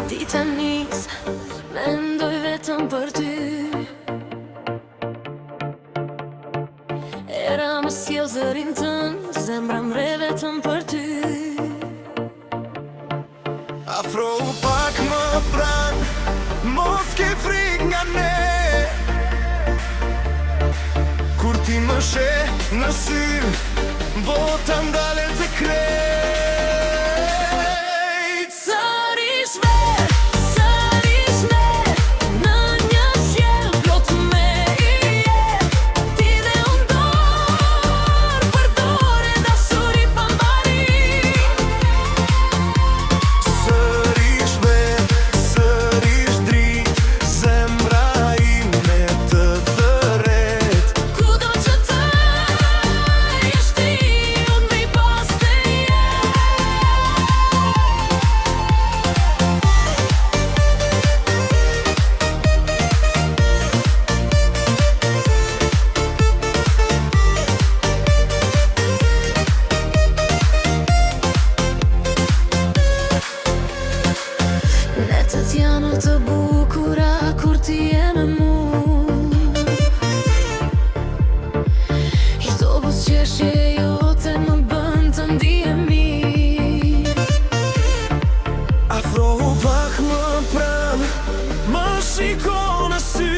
Dita nis, mendoj vetëm për ty. Era më sjell zërin tënd, zemra mre vetëm për ty. Afrohu pak më pran, mos ke frik nga ne. Kur ti më sheh në sy, bota ndalet të krejt. Sërish ne, në një qiell plot me yje. Ti dhe unë dorë për dorë, dashuri pa mbari. Sërish vet, sërish drit, zemra ime të thërret. Kudo që të jesh ti, unë vej pas teje. Netët janë të bukura kur ti je me mu. Çdo buzëqeshje jote më bën të ndihem mirë. Afrohu pak më pran, më shiko në sy.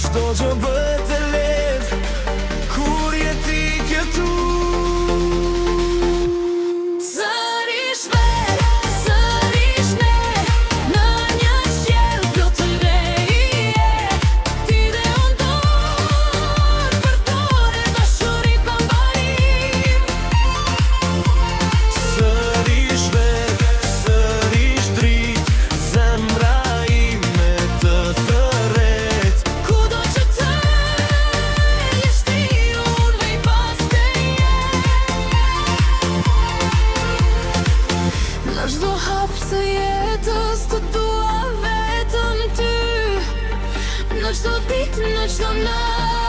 Çdo gjë bëhet e lehtë kur je ti këtu. Sërish ne, në një qiell plot me yje. Ti dhe unë dorë për dorë, dashuri pa mbari. Sërish vet, sërish drit, zemra ime të thërret. Kudo që të jesh ti, unë vej pas teje. Në çdo hap të jetës të dua vetëm ty. Në çdo ditë, në çdo natë.